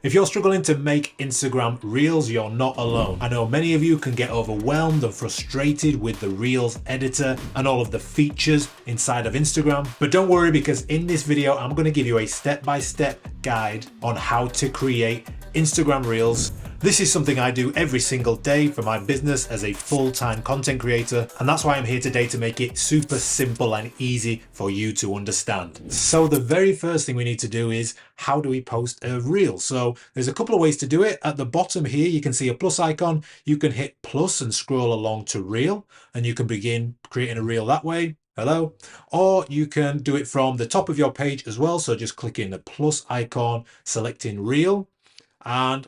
If you're struggling to make Instagram Reels, you're not alone. I know many of you can get overwhelmed and frustrated with the Reels editor and all of the features inside of Instagram. But don't worry, because in this video, I'm going to give you a step-by-step guide on how to create Instagram Reels. This is something I do every single day for my business as a full-time content creator, and that's why I'm here today, to make it super simple and easy for you to understand. So the very first thing we need to do is, how do we post a reel? So there's a couple of ways to do it. At the bottom here, you can see a plus icon. You can hit plus and scroll along to reel, and you can begin creating a reel that way. Hello. Or you can do it from the top of your page as well. So just clicking the plus icon, selecting reel, and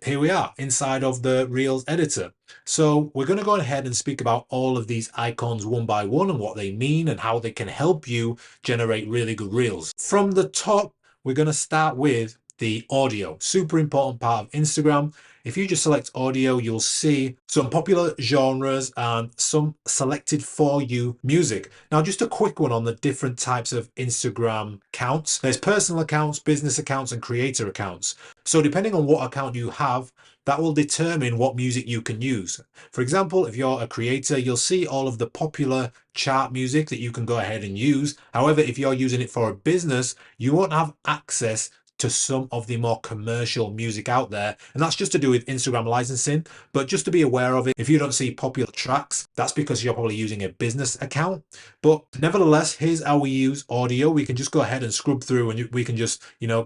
here we are inside of the Reels editor. So we're going to go ahead and speak about all of these icons one by one and what they mean and how they can help you generate really good Reels. From the top, we're going to start with the audio. Super important part of Instagram. If you just select audio, you'll see some popular genres and some selected for you music. Now, just a quick one on the different types of Instagram accounts. There's personal accounts, business accounts, and creator accounts. So depending on what account you have, that will determine what music you can use. For example, if you're a creator, you'll see all of the popular chart music that you can go ahead and use. However, if you're using it for a business, you won't have access to some of the more commercial music out there, and that's just to do with Instagram licensing. But just to be aware of it, if you don't see popular tracks, that's because you're probably using a business account. But nevertheless, here's how we use audio. We can just go ahead and scrub through, and we can just,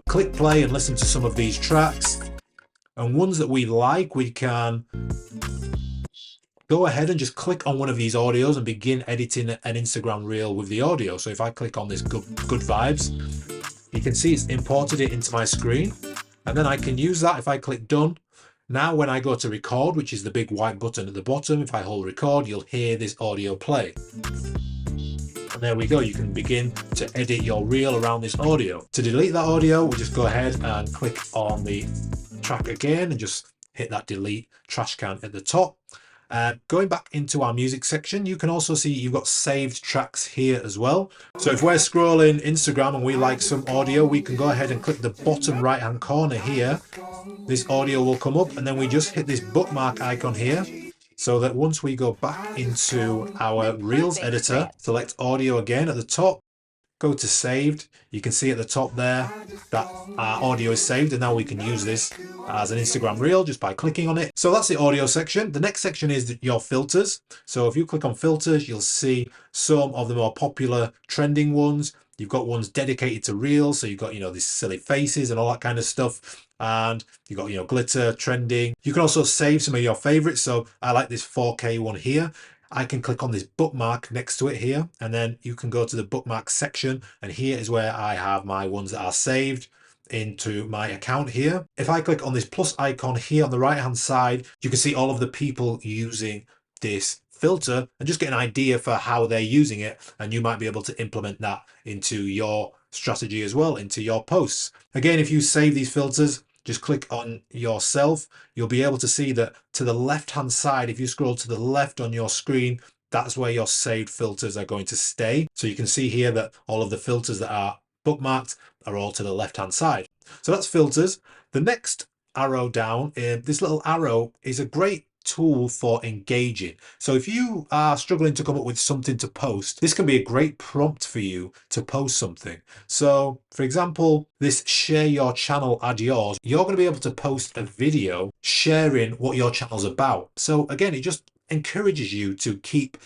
click play and listen to some of these tracks. And ones that we like, we can go ahead and just click on one of these audios and begin editing an Instagram reel with the audio. So if I click on this good vibes, you can see it's imported it into my screen, and then I can use that if I click done. Now when I go to record, which is the big white button at the bottom, if I hold record, you'll hear this audio play. And there we go, you can begin to edit your reel around this audio. To delete that audio, we'll just go ahead and click on the track again and just hit that delete trash can at the top. Going back into our music section, you can also see you've got saved tracks here as well. So if we're scrolling Instagram and we like some audio, we can go ahead and click the bottom right hand corner here. This audio will come up, and then we just hit this bookmark icon here, so that once we go back into our Reels editor, select audio again at the top, go to saved. You can see at the top there that our audio is saved, and now we can use this as an Instagram reel just by clicking on it. So that's the audio section. The next section is your filters. So if you click on filters, you'll see some of the more popular trending ones. You've got ones dedicated to reels. So you've got, these silly faces and all that kind of stuff. And you've got, glitter, trending. You can also save some of your favorites. So I like this 4K one here. I can click on this bookmark next to it here, and then you can go to the bookmark section, and here is where I have my ones that are saved into my account here. If I click on this plus icon here on the right hand side, you can see all of the people using this filter and just get an idea for how they're using it, and you might be able to implement that into your strategy as well, into your posts. Again, if you save these filters, just click on yourself. You'll be able to see that to the left hand side, if you scroll to the left on your screen, that's where your saved filters are going to stay. So you can see here that all of the filters that are bookmarked are all to the left hand side. So that's filters. The next arrow down, this little arrow is a great tool for engaging. So if you are struggling to come up with something to post, this can be a great prompt for you to post something. So for example, this share your channel, add yours, you're going to be able to post a video sharing what your channel's about. So again, it just encourages you to keep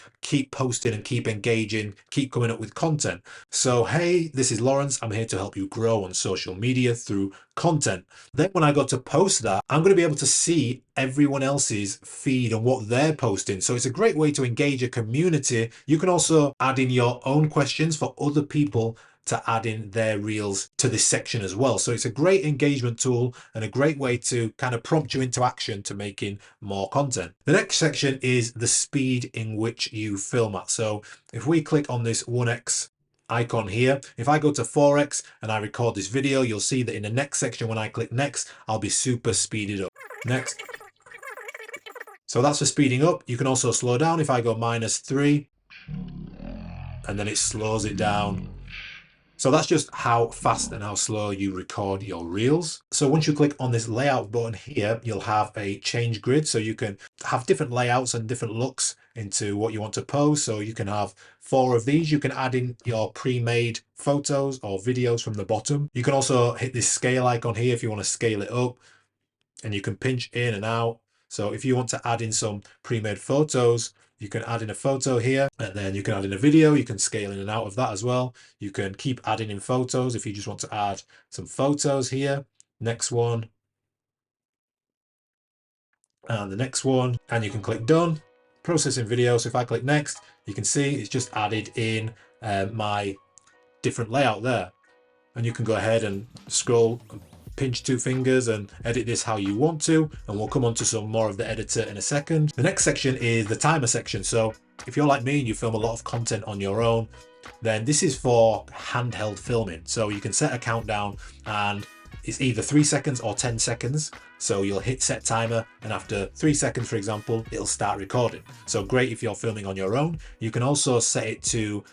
posting and keep engaging, keep coming up with content. So hey, this is Lawrence, I'm here to help you grow on social media through content. Then when I go to post that, I'm going to be able to see everyone else's feed and what they're posting. So it's a great way to engage a community. You can also add in your own questions for other people to add in their reels to this section as well. So it's a great engagement tool and a great way to kind of prompt you into action to making more content. The next section is the speed in which you film at. So if we click on this 1x icon here, if I go to 4x and I record this video, you'll see that in the next section, when I click next, I'll be super speeded up. Next. So that's for speeding up. You can also slow down. If I go -3, and then it slows it down So that's just how fast and how slow you record your reels. So once you click on this layout button here, you'll have a change grid. So you can have different layouts and different looks into what you want to post. So you can have 4 of these. You can add in your pre-made photos or videos from the bottom. You can also hit this scale icon here if you want to scale it up, and you can pinch in and out. So if you want to add in some pre-made photos, you can add in a photo here, and then you can add in a video. You can scale in and out of that as well. You can keep adding in photos if you just want to add some photos here. Next one. And the next one. And you can click done. Processing video. So if I click next, you can see it's just added in my different layout there. And you can go ahead and scroll, pinch 2 fingers and edit this how you want to, and we'll come on to some more of the editor in a second. The next section is the timer section. So if you're like me and you film a lot of content on your own, then this is for handheld filming. So you can set a countdown, and it's either 3 seconds or 10 seconds. So you'll hit set timer, and after 3 seconds, for example, it'll start recording. So great if you're filming on your own. You can also set it to,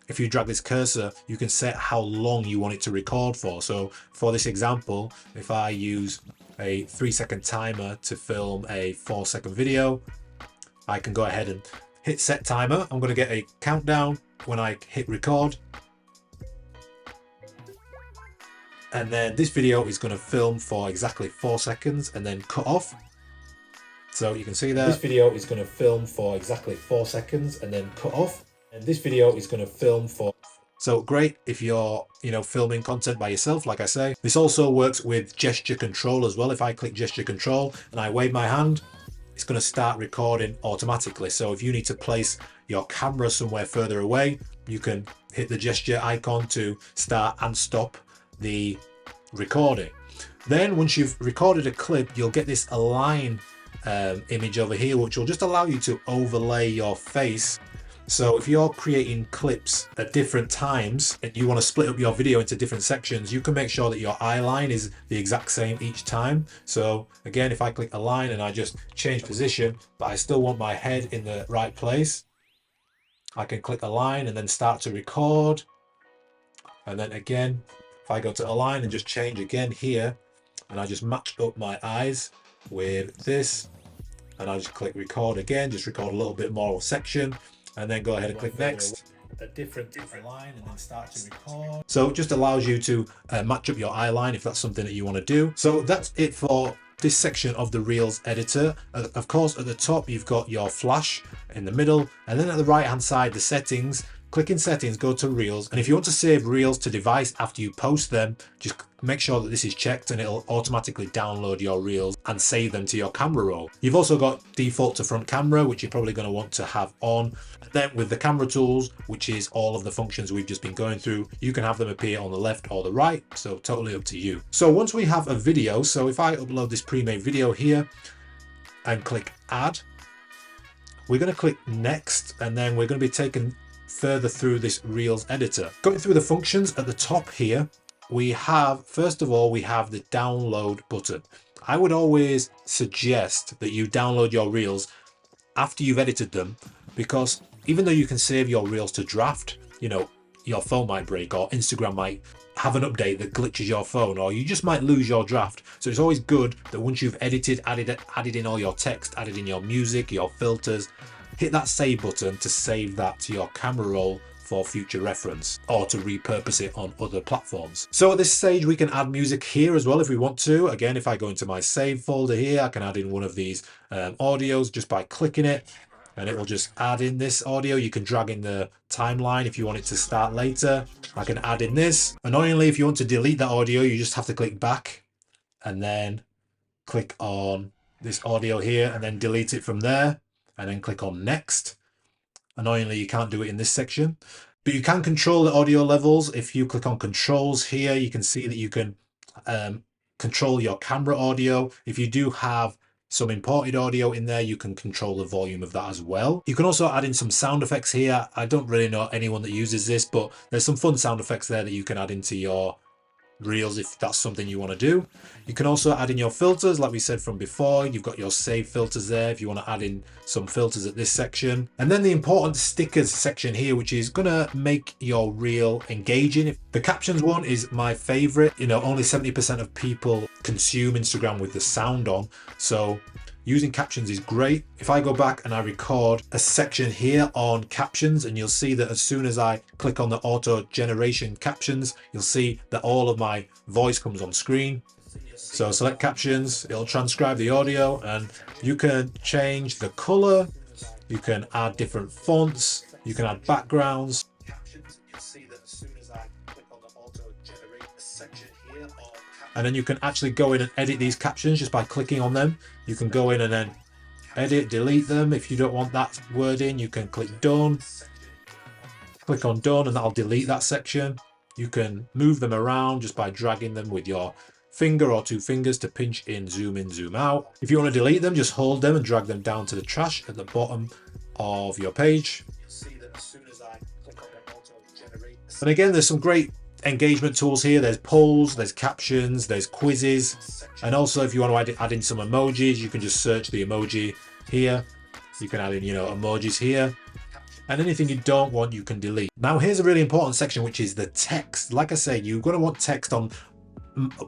if you drag this cursor, you can set how long you want it to record for. So for this example, if I use a 3-second timer to film a 4-second video, I can go ahead and hit set timer. I'm going to get a countdown when I hit record. And then this video is going to film for exactly 4 seconds and then cut off. So you can see there, this video is going to film for exactly 4 seconds and then cut off. And this video is going to film for. So great if you're, filming content by yourself, like I say. This also works with gesture control as well. If I click gesture control and I wave my hand, it's going to start recording automatically. So if you need to place your camera somewhere further away, you can hit the gesture icon to start and stop the recording. Then once you've recorded a clip, you'll get this align image over here, which will just allow you to overlay your face. So if you're creating clips at different times and you want to split up your video into different sections, you can make sure that your eye line is the exact same each time. So again, if I click align and I just change position, but I still want my head in the right place, I can click align and then start to record. And then again, if I go to align and just change again here, and I just match up my eyes with this, and I just click record again, just record a little bit more section, and then go ahead and click next. A different line and then start to record. So it just allows you to match up your eye line if that's something that you want to do. So that's it for this section of the Reels editor. Of course, at the top you've got your flash, in the middle, and then at the right hand side the settings. Click in settings, go to Reels, and if you want to save Reels to device after you post them, just make sure that this is checked and it'll automatically download your Reels and save them to your camera roll. You've also got default to front camera, which you're probably going to want to have on. And then with the camera tools, which is all of the functions we've just been going through, you can have them appear on the left or the right, so totally up to you. So once we have a video, so if I upload this pre-made video here and click add, we're going to click next, and then we're going to be taken further through this Reels editor. Going through the functions at the top here, we have, first of all, we have the download button. I would always suggest that you download your Reels after you've edited them, because even though you can save your Reels to draft, your phone might break or Instagram might have an update that glitches your phone, or you just might lose your draft. So it's always good that once you've edited, added in all your text, added in your music, your filters, hit that save button to save that to your camera roll for future reference, or to repurpose it on other platforms. So at this stage we can add music here as well if we want to. Again, if I go into my save folder here, I can add in one of these audios just by clicking it, and it will just add in this audio. You can drag in the timeline if you want it to start later. I can add in this. Annoyingly, if you want to delete that audio, you just have to click back and then click on this audio here and then delete it from there, and then click on next. Annoyingly, you can't do it in this section, but you can control the audio levels. If you click on controls here, you can see that you can control your camera audio. If you do have some imported audio in there, you can control the volume of that as well. You can also add in some sound effects here. I don't really know anyone that uses this, but there's some fun sound effects there that you can add into your Reels if that's something you want to do. You can also add in your filters, like we said from before. You've got your save filters there if you want to add in some filters at this section. And then the important stickers section here, which is going to make your reel engaging. The captions one is my favorite. You know, only 70% of people consume Instagram with the sound on. So using captions is great. If I go back and I record a section here on captions, and you'll see that as soon as I click on the auto generation captions, you'll see that all of my voice comes on screen. So select captions, it'll transcribe the audio, and you can change the color, you can add different fonts, you can add backgrounds. And then you can actually go in and edit these captions just by clicking on them. You can go in and then edit, delete them. If you don't want that word in, you can click done. Click on done and that'll delete that section. You can move them around just by dragging them with your finger or two fingers to pinch in, zoom out. If you want to delete them, just hold them and drag them down to the trash at the bottom of your page. And again, there's some great engagement tools here. There's polls, there's captions, there's quizzes, and also if you want to add in some emojis, you can just search the emoji here. You can add in, you know, emojis here, and anything you don't want you can delete. Now here's a really important section, which is the text. Like I say, you're going to want text on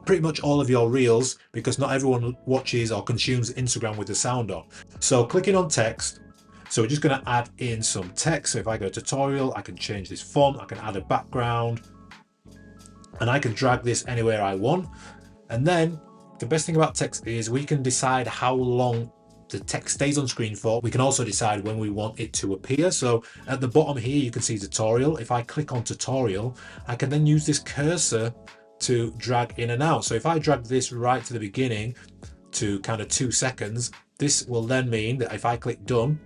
pretty much all of your reels because not everyone watches or consumes Instagram with the sound on. So clicking on text, so we're just going to add in some text. So if I go tutorial, I can change this font, I can add a background, and I can drag this anywhere I want. And then the best thing about text is we can decide how long the text stays on screen for. We can also decide when we want it to appear. So at the bottom here, you can see tutorial. If I click on tutorial, I can then use this cursor to drag in and out. So if I drag this right to the beginning to kind of 2 seconds, this will then mean that if I click done,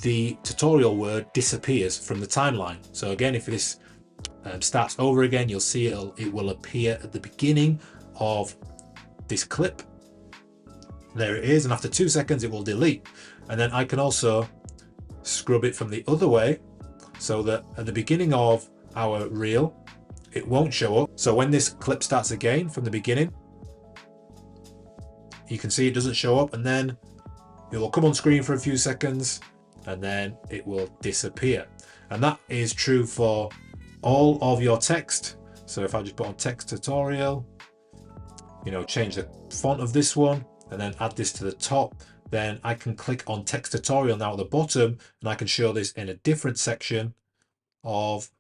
the tutorial word disappears from the timeline. So again, if this starts over again, you'll see it will appear at the beginning of this clip. There it is, and after 2 seconds it will delete. And then I can also scrub it from the other way so that at the beginning of our reel it won't show up. So when this clip starts again from the beginning, you can see it doesn't show up, and then it will come on screen for a few seconds and then it will disappear. And that is true for all of your text. So if I just put on text tutorial, you know, change the font of this one and then add this to the top, then I can click on text tutorial now at the bottom, and I can show this in a different section of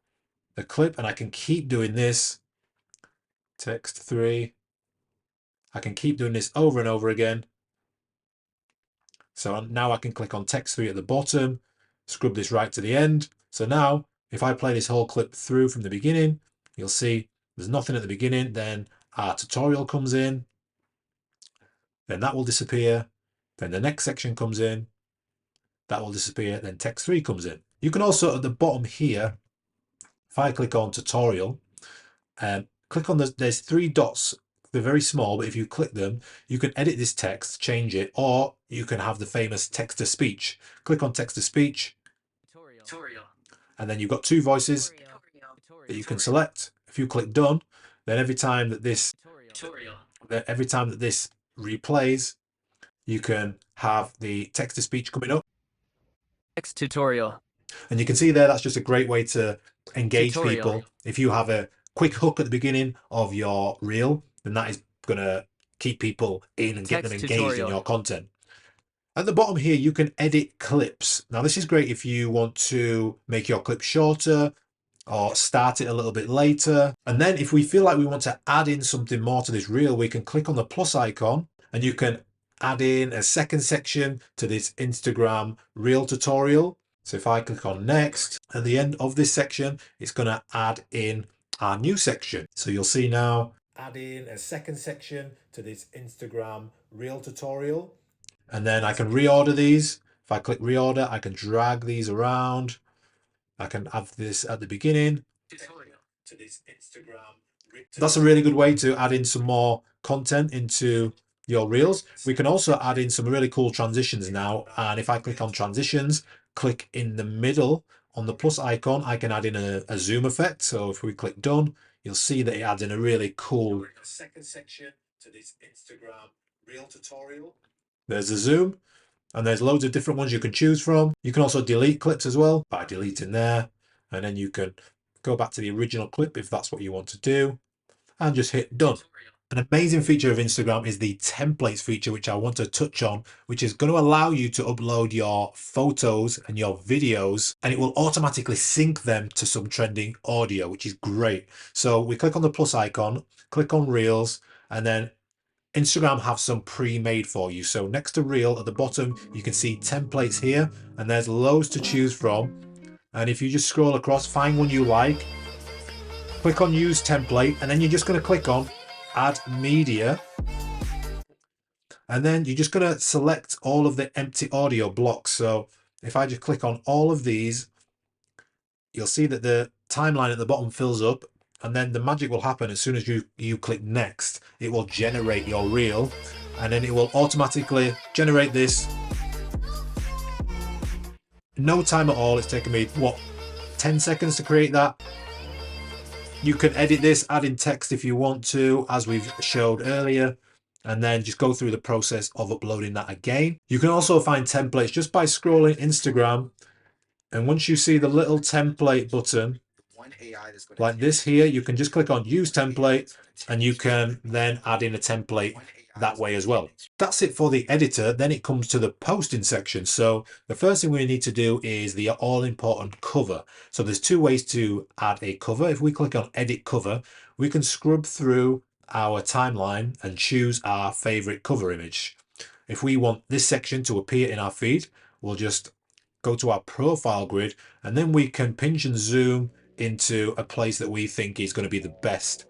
the clip, and I can keep doing this. Text 3, I can keep doing this over and over again. So now I can click on text 3 at the bottom, scrub this right to the end. So now if I play this whole clip through from the beginning, you'll see there's nothing at the beginning. Then our tutorial comes in, then that will disappear. Then the next section comes in, that will disappear. Then text 3 comes in. You can also at the bottom here, if I click on tutorial, click on there's 3 dots. They're very small, but if you click them, you can edit this text, change it, or you can have the famous text to speech. Click on text to speech. Tutorial. And then you've got 2 voices that you can select. If you click done, then every time that this replays, you can have the text to speech coming up. Text tutorial. And you can see there, that's just a great way to engage people. If you have a quick hook at the beginning of your reel, then that is going to keep people in and get them engaged in your content. At the bottom here, you can edit clips. Now, this is great if you want to make your clip shorter or start it a little bit later. And then if we feel like we want to add in something more to this reel, we can click on the plus icon and you can add in a second section to this Instagram reel tutorial. So if I click on next, at the end of this section, it's going to add in our new section. So you'll see now, add in a second section to this Instagram reel tutorial. And then I can reorder these. If I click reorder, I can drag these around. I can have this at the beginning. To this Instagram. That's a really good way to add in some more content into your reels. We can also add in some really cool transitions now. And if I click on transitions, click in the middle on the plus icon, I can add in a zoom effect. So if we click done, you'll see that it adds in a really cool second section to this Instagram reel tutorial. There's a zoom, and there's loads of different ones you can choose from. You can also delete clips as well by deleting there, and then you can go back to the original clip if that's what you want to do, and just hit done. An amazing feature of Instagram is the templates feature, which I want to touch on, which is going to allow you to upload your photos and your videos, and it will automatically sync them to some trending audio, which is great. So we click on the plus icon, click on Reels, and then Instagram have some pre-made for you. So next to Reel at the bottom, you can see templates here, and there's loads to choose from. And if you just scroll across, find one you like, click on use template, and then you're just going to click on add media, and then you're just going to select all of the empty audio blocks. So if I just click on all of these, you'll see that the timeline at the bottom fills up, and then the magic will happen as soon as you click next. It will generate your reel, and then it will automatically generate this. No time at all. It's taken me 10 seconds to create that. You can edit this, add in text if you want to, as we've showed earlier, and then just go through the process of uploading that again. You can also find templates just by scrolling Instagram, and once you see the little template button like this here, you can just click on use template, and you can then add in a template that way as well. That's it for the editor. Then it comes to the posting section. So the first thing we need to do is the all important cover. So there's two ways to add a cover. If we click on edit cover, we can scrub through our timeline and choose our favorite cover image. If we want this section to appear in our feed, we'll just go to our profile grid, and then we can pinch and zoom into a place that we think is going to be the best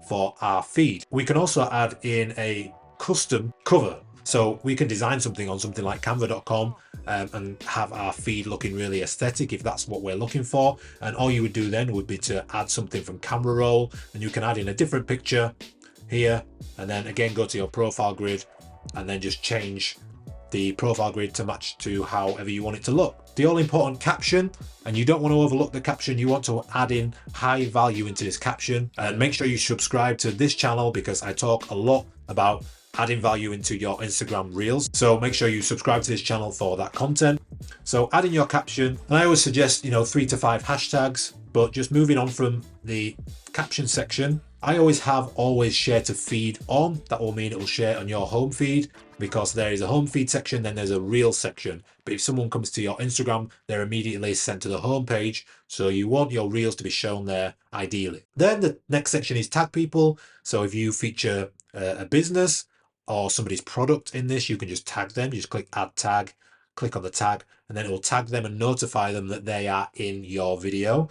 for our feed. We can also add in a custom cover. So we can design something on something like canva.com and have our feed looking really aesthetic if that's what we're looking for. And all you would do then would be to add something from camera roll, and you can add in a different picture here, and then again go to your profile grid and then just change the profile grid to match to however you want it to look. The all important caption, and you don't want to overlook the caption. You want to add in high value into this caption, and make sure you subscribe to this channel because I talk a lot about adding value into your Instagram reels. So make sure you subscribe to this channel for that content. So add in your caption, and I always suggest 3 to 5 hashtags. But just moving on from the caption section, I always have always share to feed on. That will mean it will share on your home feed, because there is a home feed section, then there's a reel section. But if someone comes to your Instagram, they're immediately sent to the home page. So you want your reels to be shown there ideally. Then the next section is tag people. So if you feature a business or somebody's product in this, you can just tag them. You just click add tag, click on the tag, and then it will tag them and notify them that they are in your video.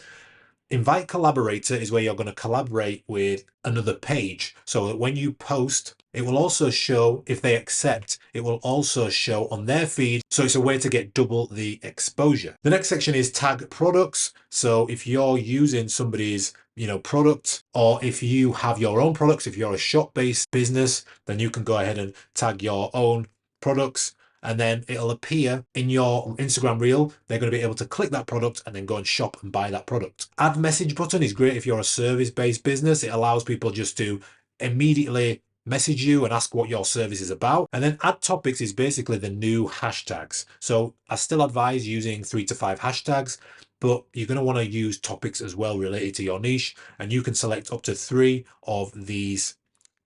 Invite collaborator is where you're going to collaborate with another page, so that when you post, it will also show, if they accept, it will also show on their feed. So it's a way to get double the exposure. The next section is tag products. So if you're using somebody's product, or if you have your own products, if you're a shop-based business, then you can go ahead and tag your own products, and then it'll appear in your Instagram reel. They're going to be able to click that product and then go and shop and buy that product. Add message button is great if you're a service-based business. It allows people just to immediately message you and ask what your service is about. And then add topics is basically the new hashtags. So I still advise using 3 to 5 hashtags, but you're going to want to use topics as well related to your niche. And you can select up to 3 of these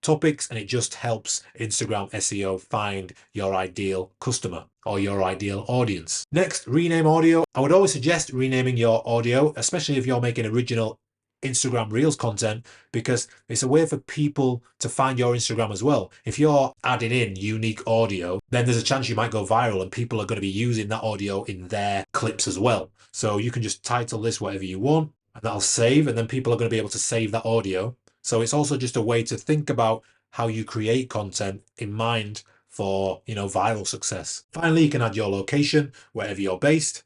topics, and it just helps Instagram SEO find your ideal customer or your ideal audience. Next, rename audio. I would always suggest renaming your audio, especially if you're making original Instagram Reels content, because it's a way for people to find your Instagram as well. If you're adding in unique audio, then there's a chance you might go viral and people are going to be using that audio in their clips as well. So you can just title this whatever you want, and that'll save, and then people are going to be able to save that audio. So it's also just a way to think about how you create content in mind for, viral success. Finally, you can add your location wherever you're based.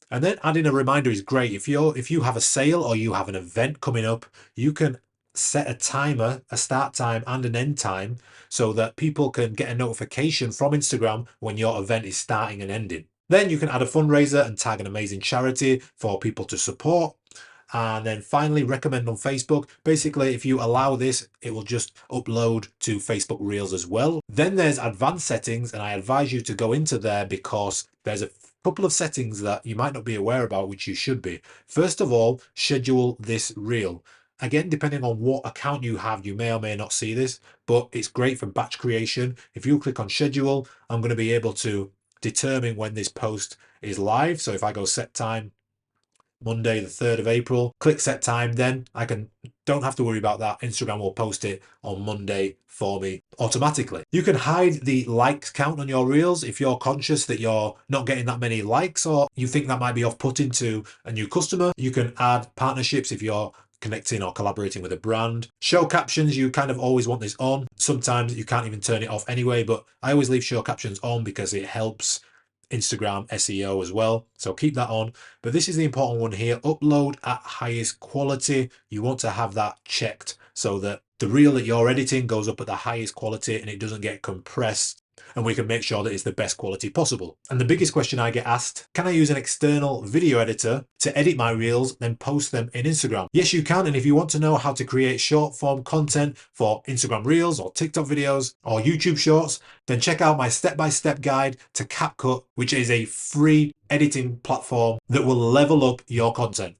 And then adding a reminder is great. If you have a sale or you have an event coming up, you can set a timer, a start time and an end time, so that people can get a notification from Instagram when your event is starting and ending. Then you can add a fundraiser and tag an amazing charity for people to support. And then finally, recommend on Facebook. Basically, if you allow this, it will just upload to Facebook Reels as well. Then there's advanced settings, and I advise you to go into there because there's a couple of settings that you might not be aware about, which you should be. First of all, schedule this reel. Again, depending on what account you have, you may or may not see this, but it's great for batch creation. If you click on schedule, I'm going to be able to determine when this post is live. So if I go set time, Monday the 3rd of April, click set time, then I don't have to worry about that. Instagram will post it on Monday for me automatically. You can hide the likes count on your reels if you're conscious that you're not getting that many likes or you think that might be off-putting to a new customer. You can add partnerships if you're connecting or collaborating with a brand. Show captions, you kind of always want this on. Sometimes you can't even turn it off anyway, but I always leave show captions on because it helps Instagram SEO as well. So keep that on. But this is the important one here. Upload at highest quality. You want to have that checked so that the reel that you're editing goes up at the highest quality and it doesn't get compressed. And we can make sure that it's the best quality possible. And the biggest question I get asked, can I use an external video editor to edit my reels, then post them in Instagram? Yes, you can. And if you want to know how to create short form content for Instagram Reels or TikTok videos or YouTube Shorts, then check out my step-by-step guide to CapCut, which is a free editing platform that will level up your content.